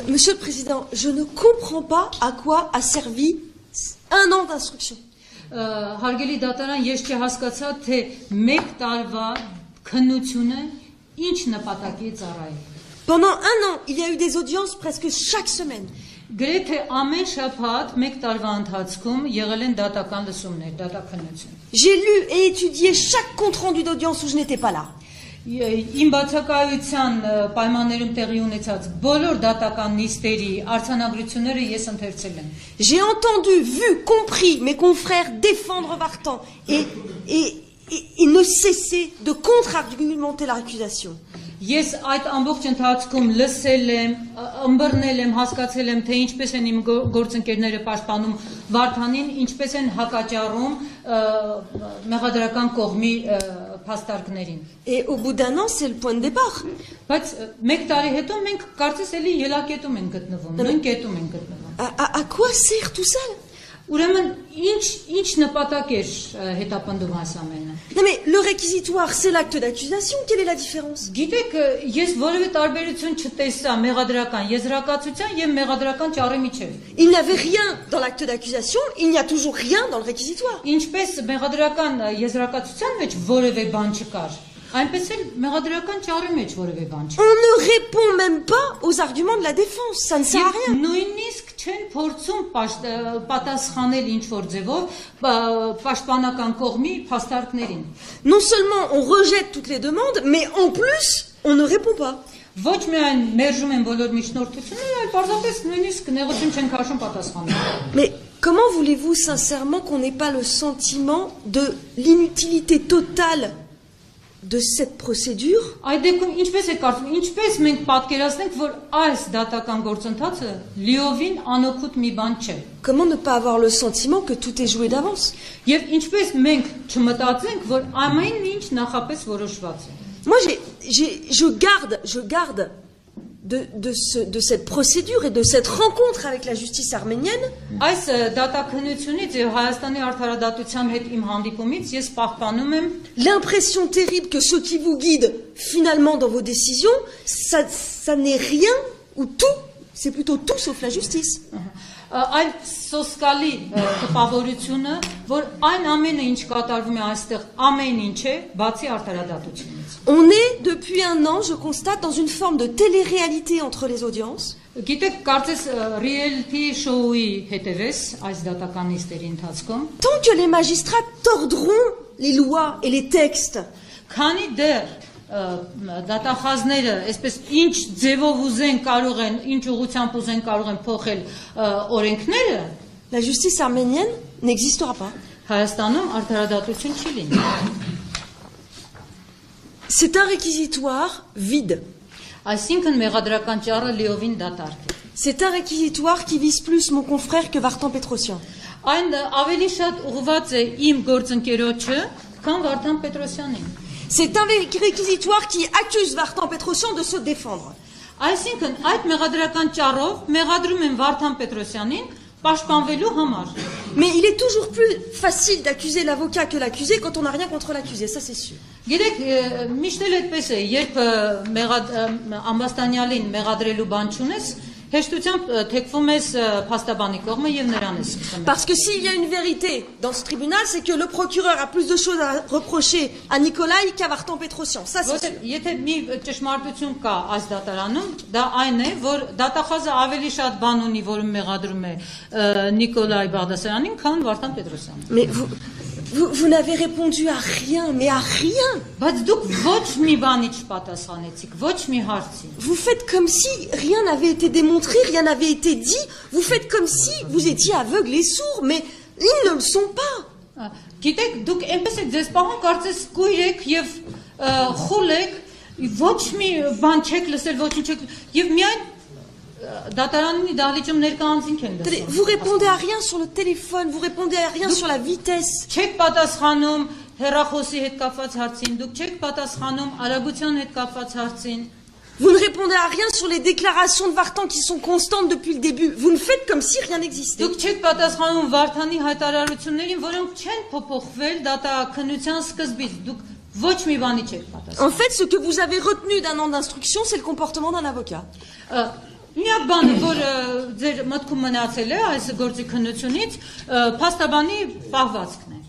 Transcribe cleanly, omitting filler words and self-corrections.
Monsieur le Président, je ne comprends pas à quoi a servi un an d'instruction. Հարգելի դատարան, ես չհասկացա, թե մեկ տարվա քննությունը ինչ նպատակի է ծառայել։ Pendant un an, il y a eu des audiences presque chaque semaine. Գրեթե ամեն շաբաթ մեկ տարվա ընթացքում եղել են դատական լսումներ, դատաքննություն։ J'ai lu et étudié chaque compte-rendu d'audience où je n'étais pas là. Իմ բացակայության պայմաններում տեղի ունեցած բոլոր դատական նիստերի արձանագրությունները ես ընթերցել եմ։ J'ai entendu, vu, compris mes confrères défendre Vartan et ne cesser de contre-argumenter l'accusation. Ես այդ ամբողջ ընթացքում լսել եմ, ըմբռնել եմ, հասկացել եմ, թե ինչպես են իմ գործընկերները պաշտպանում Վարդանին, ինչպես են հակաճառում մեղադրական կողմի փաստարկներին։ Et au bout d'un an, c'est le point de départ. Բայց մեկ տարի հետո մենք կարծես էլի ելակետում ենք գտնվում, նույն կետում ենք գտնվում։ À quoi sert tout ça? Ուրեմն ինչ նպատակ էր հետապնդում այս ամենը։ Non mais le réquisitoire, c'est l'acte d'accusation. Quelle est la différence? Գիտեք, ես որևէ տարբերություն չտեսա մեղադրական եզրակացության եւ մեղադրական ճառի միջեւ։ Il n'y avait rien dans l'acte d'accusation, il n'y a toujours rien dans le réquisitoire. Ինչպես մեղադրական եզրակացության մեջ որևէ բան չկար, այնպես էլ մեղադրական ճառի մեջ որևէ բան չկար։ On ne répond même pas aux arguments de la défense, ça ne sert à rien. Նույնիսկ չեն փորձում պատասխանել ինչ որ ձևով պաշտպանական կողմի փաստարկներին։ Non seulement on rejette toutes les demandes, mais en plus, on ne répond pas. Ոչ միայն մերժում են բոլոր միջնորդությունները, այլ պարզապես նույնիսկ նեղություն չեն քաշում պատասխանել։ Mais comment voulez-vous sincèrement qu'on n'ait pas le sentiment de l'inutilité totale de cette procédure? Այդ դեպքում ինչպես է կարծում, ինչպես մենք պատկերացնենք, որ այս դատական գործընթացը լիովին անօգուտ մի բան չէ։ Comment ne pas avoir le sentiment que tout est joué d'avance? Եվ ինչպես մենք չմտածենք, որ ամեն ինչ նախապես որոշված է։ Moi, je garde de cette procédure et de cette rencontre avec la justice arménienne Այս դատաքննությունից եւ Հայաստանի արդարադատության հետ իմ հանդիպումից ես պահպանում եմ l'impression terrible que ce qui vous guide finalement dans vos décisions, ça n'est rien ou tout, c'est plutôt tout sauf la justice. Այլ սոսկալի տպավորությունը, որ այն ամենը ինչ կատարվում է այստեղ, ամեն ինչ է, բացի արդարադատությունից։ On est depuis un an, je constate, dans une forme de télé-réalité entre les audiences. Գիտեք, կարծես reality show-ի հետևես այս դատական նիստերի ընթացքում, Tant que les magistrats tordront les lois et les textes, քանի դեռ դատախազները, այսպես ինչ ձևով ուզեն կարող են, ինչ ուղղությամբ ուզեն կարող են փոխել օրենքները, la justice arménienne n'existera pas. Հայաստանում արդարադատություն չի լինի։ C'est un réquisitoire vide. Այսինքն մեղադրական ճառը լիովին դատարկ է։ C'est un réquisitoire qui vise plus mon confrère que Vartan Petrosyan. Այն ավելի շատ ուղղված է իմ գործընկերոջը, քան Վարդան Պետրոսյանին։ C'est un réquisitoire qui accuse Vartan Petrosyan de se défendre. Այսինքն այդ մեղադրական ճառով մեղադրում են Վարդան Պետրոսյանին պաշտպանվելու համար։ Mais il est toujours plus facile d'accuser l'avocat que l'accusé quand on n'a rien contre l'accusé, ça c'est sûr. Գիտեք, միշտ էլ այդպես է, երբ ամբաստանյալին մեղադրելու բան չունես, հեշտությամբ թեքվում ես փաստաբանի կողմը եւ նրան ես սկսում։ Parce que s'il y a une vérité dans ce tribunal, c'est que le procureur a plus de choses à reprocher à Nikolai qu'à Vartan Petrosyan, ça c'est sûr. Եթե մի ճշմարտություն կա այս դատարանում, դա այն է, որ դատախազը ավելի շատ բան ունի, որում մեղադրում է Նիկոլայ Բաղդասարյանին, քան Վարդան Պետրոսյանին։ Mais vous n'avez répondu à rien, mais à rien. Բայց դուք ոչ մի bani չպատասխանեցիք, ոչ մի հարցի։ Vous faites comme si rien n'avait été démontré, rien n'avait été dit. Vous faites comme si vous étiez aveugles et sourds, mais ils ne le sont pas. Գիտեք, դուք այնպես եք ձեզ պահում, կարծես կույր եք եւ խուլ եք, ոչ մի բան չեք լսել, ոչինչ չեք եւ միայն դատարանի դահլիճում ներկայանցին են լսում։ Vous répondez à rien sur le téléphone, vous répondez à rien sur la vitesse. Չեք պատասխանում հեռախոսի հետ կապված հարցին, դուք չեք պատասխանում արագության հետ կապված հարցին։ Vous ne répondez à rien sur les déclarations de Vartan qui sont constantes depuis le début. Vous ne faites comme si rien n'existait. Դուք չեք պատասխանում Վարդանի հայտարարություններին, որոնք չեն փոփոխվել դատաքննության սկզբից։ Դուք ոչ մի բանի չեք պատասխանում։ En fait, ce que vous avez retenu d'un an d'instruction, c'est le comportement d'un avocat. Մի մի հատ բան, որ ձեր մտքում մնացել է այս գործի քննությունից, փաստաբանի պահվածքն է։